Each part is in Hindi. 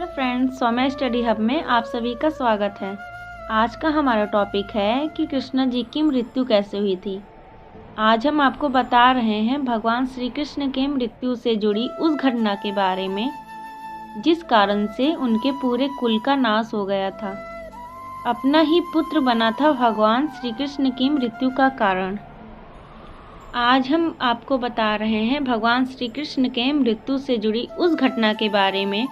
Hello friends, Saumya study hub में आप सभी का स्वागत है। आज का हमारा टॉपिक है कि कृष्ण जी की मृत्यु कैसे हुई थी। आज हम आपको बता रहे हैं भगवान श्री कृष्ण के मृत्यु से जुड़ी उस घटना के बारे में जिस कारण से उनके पूरे कुल का नाश हो गया था। अपना ही पुत्र बना था भगवान श्री कृष्ण की मृत्यु का कारण। आज हम आपको बता रहे हैं भगवान श्री कृष्ण के मृत्यु से जुड़ी उस घटना के बारे में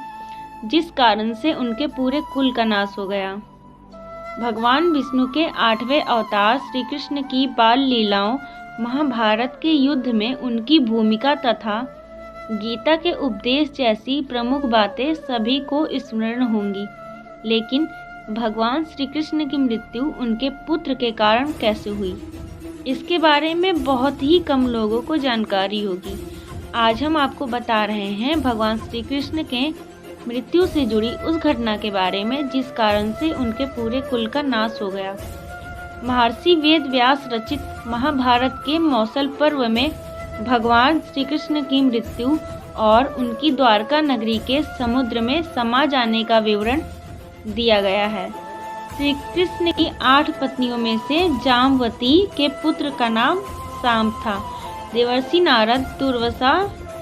जिस कारण से उनके पूरे कुल का नाश हो गया। भगवान विष्णु के 8वें अवतार श्री कृष्ण की बाल लीलाओं, महाभारत के युद्ध में उनकी भूमिका तथा गीता के उपदेश जैसी प्रमुख बातें सभी को स्मरण होंगी। लेकिन भगवान श्री कृष्ण की मृत्यु उनके पुत्र के कारण कैसे हुई, इसके बारे में बहुत ही कम लोगों को जानकारी होगी। आज हम आपको बता रहे हैं भगवान श्री कृष्ण के मृत्यु से जुड़ी उस घटना के बारे में जिस कारण से उनके पूरे कुल का नाश हो गया। महर्षि वेद व्यास रचित महाभारत के मौसल पर्व में भगवान श्री कृष्ण की मृत्यु और उनकी द्वारका नगरी के समुद्र में समा जाने का विवरण दिया गया है। श्री कृष्ण की 8 पत्नियों में से जामवती के पुत्र का नाम साम था। देवर्षि नारद, दुर्वासा,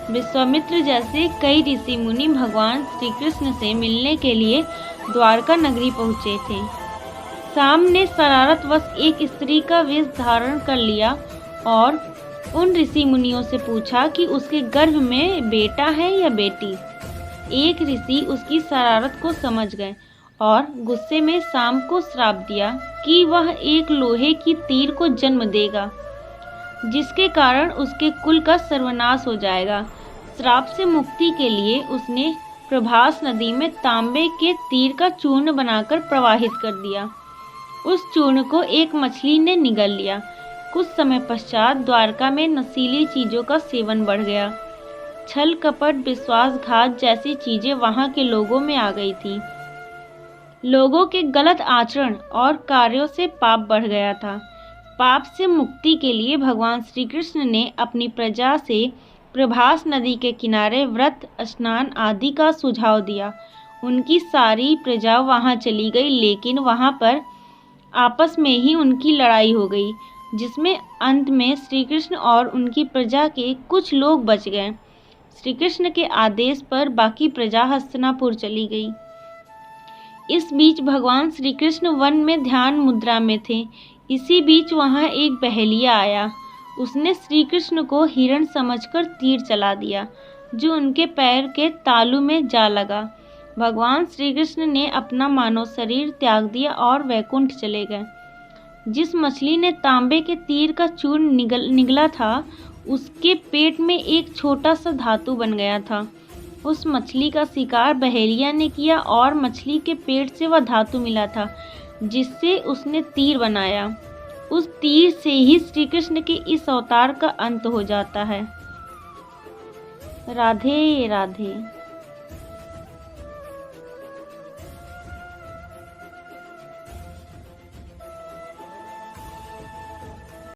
विश्वामित्र जैसे कई ऋषि मुनि भगवान श्री कृष्ण से मिलने के लिए द्वारका नगरी पहुँचे थे। साम ने शरारतवश एक स्त्री का वेश धारण कर लिया और उन ऋषि मुनियों से पूछा कि उसके गर्भ में बेटा है या बेटी। एक ऋषि उसकी शरारत को समझ गए और गुस्से में साम को श्राप दिया कि वह एक लोहे की तीर को जन्म देगा, जिसके कारण उसके कुल का सर्वनाश हो जाएगा। श्राप से मुक्ति के लिए उसने प्रभास नदी में तांबे के तीर का चूर्ण बनाकर प्रवाहित कर दिया। उस चूर्ण को एक मछली ने निगल लिया। कुछ समय पश्चात द्वारका में नशीली चीजों का सेवन बढ़ गया। छल कपट, विश्वासघात जैसी चीजें वहां के लोगों में आ गई थी। लोगों के गलत आचरण और कार्यों से पाप बढ़ गया था। पाप से मुक्ति के लिए भगवान श्री कृष्ण ने अपनी प्रजा से प्रभास नदी के किनारे व्रत, स्नान आदि का सुझाव दिया। उनकी सारी प्रजा वहां चली गई, लेकिन वहां पर आपस में ही उनकी लड़ाई हो गई, जिसमें अंत में श्री कृष्ण और उनकी प्रजा के कुछ लोग बच गए। श्री कृष्ण के आदेश पर बाकी प्रजा हस्तिनापुर चली गई। इस बीच भगवान श्री कृष्ण वन में ध्यान मुद्रा में थे। इसी बीच वहां एक बहेलिया आया। उसने श्री कृष्ण को हिरण समझकर तीर चला दिया, जो उनके पैर के तालू में जा लगा। भगवान श्री कृष्ण ने अपना मानव शरीर त्याग दिया और वैकुंठ चले गए। जिस मछली ने तांबे के तीर का चूर्ण निगला था, उसके पेट में एक छोटा सा धातु बन गया था। उस मछली का शिकार बहेलिया ने किया और मछली के पेट से वह धातु मिला था, जिससे उसने तीर बनाया। उस तीर से ही श्री कृष्ण के इस अवतार का अंत हो जाता है। राधे राधे।